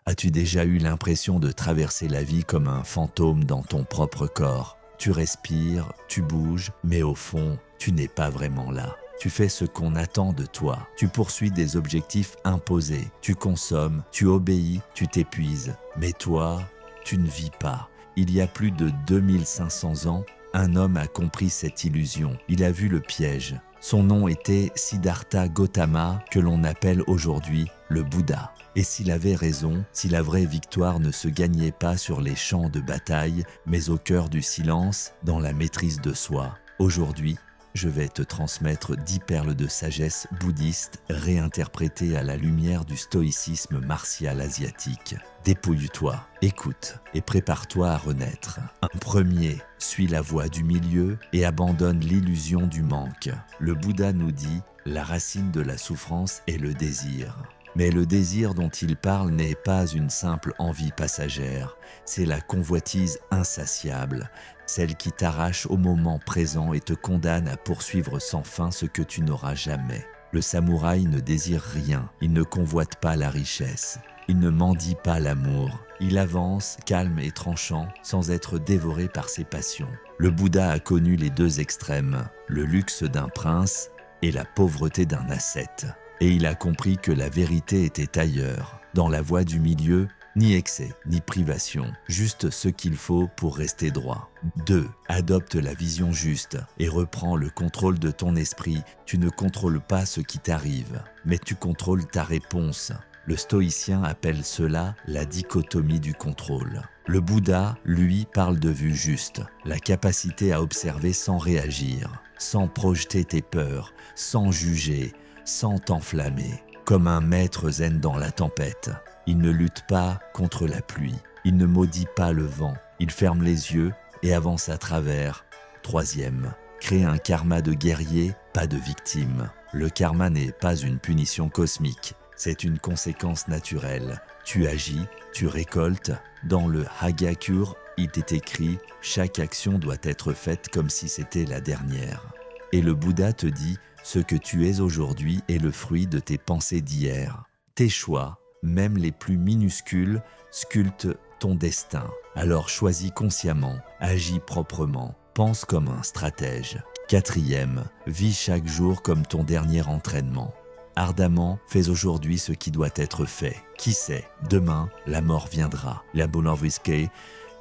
As-tu déjà eu l'impression de traverser la vie comme un fantôme dans ton propre corps? Tu respires, tu bouges, mais au fond, tu n'es pas vraiment là. Tu fais ce qu'on attend de toi. Tu poursuis des objectifs imposés. Tu consommes, tu obéis, tu t'épuises. Mais toi, tu ne vis pas. Il y a plus de 2500 ans, un homme a compris cette illusion. Il a vu le piège. Son nom était Siddhartha Gautama, que l'on appelle aujourd'hui le Bouddha. Et s'il avait raison, si la vraie victoire ne se gagnait pas sur les champs de bataille, mais au cœur du silence, dans la maîtrise de soi, aujourd'hui, je vais te transmettre 10 perles de sagesse bouddhiste réinterprétées à la lumière du stoïcisme martial asiatique. Dépouille-toi, écoute et prépare-toi à renaître. Un premier, suis la voie du milieu et abandonne l'illusion du manque. Le Bouddha nous dit, la racine de la souffrance est le désir. Mais le désir dont il parle n'est pas une simple envie passagère, c'est la convoitise insatiable, celle qui t'arrache au moment présent et te condamne à poursuivre sans fin ce que tu n'auras jamais. Le samouraï ne désire rien, il ne convoite pas la richesse, il ne mendie pas l'amour, il avance calme et tranchant sans être dévoré par ses passions. Le Bouddha a connu les deux extrêmes, le luxe d'un prince et la pauvreté d'un ascète. Et il a compris que la vérité était ailleurs, dans la voie du milieu, ni excès, ni privation, juste ce qu'il faut pour rester droit. 2. Adopte la vision juste et reprends le contrôle de ton esprit. Tu ne contrôles pas ce qui t'arrive, mais tu contrôles ta réponse. Le stoïcien appelle cela la dichotomie du contrôle. Le Bouddha, lui, parle de vue juste, la capacité à observer sans réagir, sans projeter tes peurs, sans juger, sans t'enflammer, comme un maître zen dans la tempête. Il ne lutte pas contre la pluie, il ne maudit pas le vent, il ferme les yeux et avance à travers. 3e, crée un karma de guerrier, pas de victime. Le karma n'est pas une punition cosmique, c'est une conséquence naturelle. Tu agis, tu récoltes. Dans le Hagakure, il est écrit « Chaque action doit être faite comme si c'était la dernière ». Et le Bouddha te dit « Ce que tu es aujourd'hui est le fruit de tes pensées d'hier. Tes choix, même les plus minuscules, sculptent ton destin. Alors choisis consciemment, agis proprement, pense comme un stratège. 4e, vis chaque jour comme ton dernier entraînement. Ardemment, fais aujourd'hui ce qui doit être fait. Qui sait, demain, la mort viendra. La Bolovisque,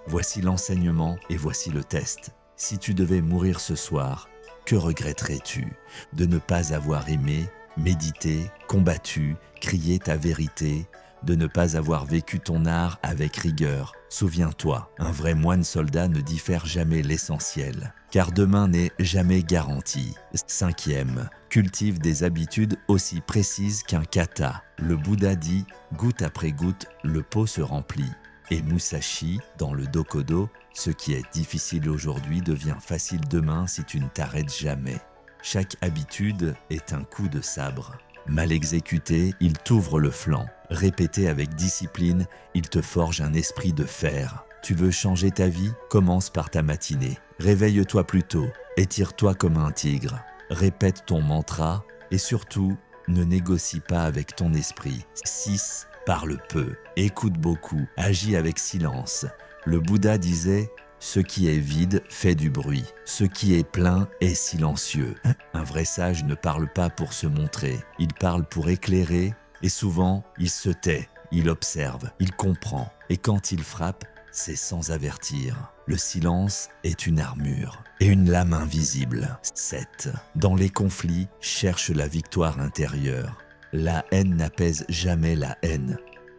voici l'enseignement et voici le test. Si tu devais mourir ce soir, que regretterais-tu? De ne pas avoir aimé, médité, combattu, crié ta vérité, de ne pas avoir vécu ton art avec rigueur. Souviens-toi, un vrai moine soldat ne diffère jamais l'essentiel, car demain n'est jamais garanti. 5e, cultive des habitudes aussi précises qu'un kata. Le Bouddha dit, goutte après goutte, le pot se remplit. Et Musashi, dans le Dokodo, ce qui est difficile aujourd'hui devient facile demain si tu ne t'arrêtes jamais. Chaque habitude est un coup de sabre. Mal exécuté, il t'ouvre le flanc. Répété avec discipline, il te forge un esprit de fer. Tu veux changer ta vie? Commence par ta matinée. Réveille-toi plus tôt, étire-toi comme un tigre. Répète ton mantra et surtout, ne négocie pas avec ton esprit. 6. Parle peu, écoute beaucoup, agis avec silence. Le Bouddha disait « Ce qui est vide fait du bruit, ce qui est plein est silencieux ». Un vrai sage ne parle pas pour se montrer, il parle pour éclairer et souvent il se tait, il observe, il comprend et quand il frappe, c'est sans avertir. Le silence est une armure et une lame invisible. 7. Dans les conflits, cherche la victoire intérieure. La haine n'apaise jamais la haine.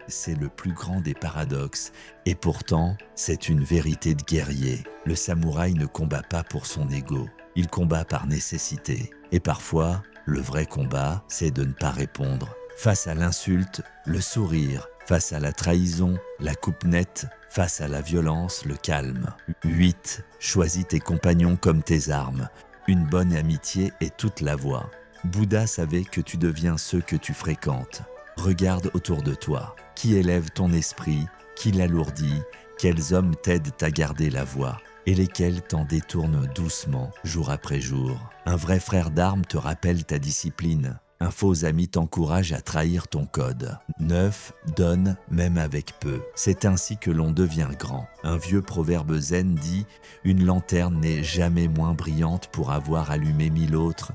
C'est le plus grand des paradoxes, et pourtant, c'est une vérité de guerrier. Le samouraï ne combat pas pour son ego, il combat par nécessité. Et parfois, le vrai combat, c'est de ne pas répondre. Face à l'insulte, le sourire. Face à la trahison, la coupe nette. Face à la violence, le calme. 8. Choisis tes compagnons comme tes armes. Une bonne amitié est toute la voie. Bouddha savait que tu deviens ceux que tu fréquentes. Regarde autour de toi. Qui élève ton esprit? Qui l'alourdit? Quels hommes t'aident à garder la voie? Et lesquels t'en détournent doucement, jour après jour? Un vrai frère d'armes te rappelle ta discipline. Un faux ami t'encourage à trahir ton code. 9. Donne même avec peu. C'est ainsi que l'on devient grand. Un vieux proverbe zen dit « Une lanterne n'est jamais moins brillante pour avoir allumé 1000 autres. »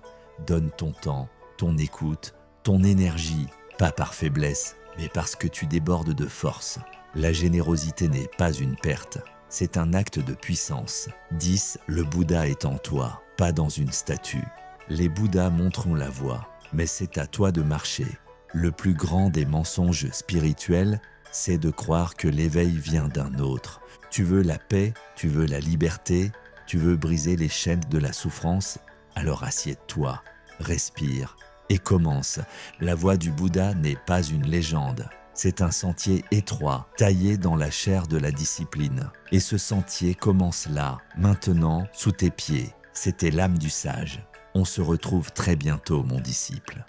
Donne ton temps, ton écoute, ton énergie, pas par faiblesse, mais parce que tu débordes de force. La générosité n'est pas une perte, c'est un acte de puissance. 10. Le Bouddha est en toi, pas dans une statue. Les Bouddhas montreront la voie, mais c'est à toi de marcher. Le plus grand des mensonges spirituels, c'est de croire que l'éveil vient d'un autre. Tu veux la paix, tu veux la liberté, tu veux briser les chaînes de la souffrance, alors assieds-toi, respire et commence. La voie du Bouddha n'est pas une légende. C'est un sentier étroit, taillé dans la chair de la discipline. Et ce sentier commence là, maintenant, sous tes pieds. C'était l'âme du sage. On se retrouve très bientôt, mon disciple.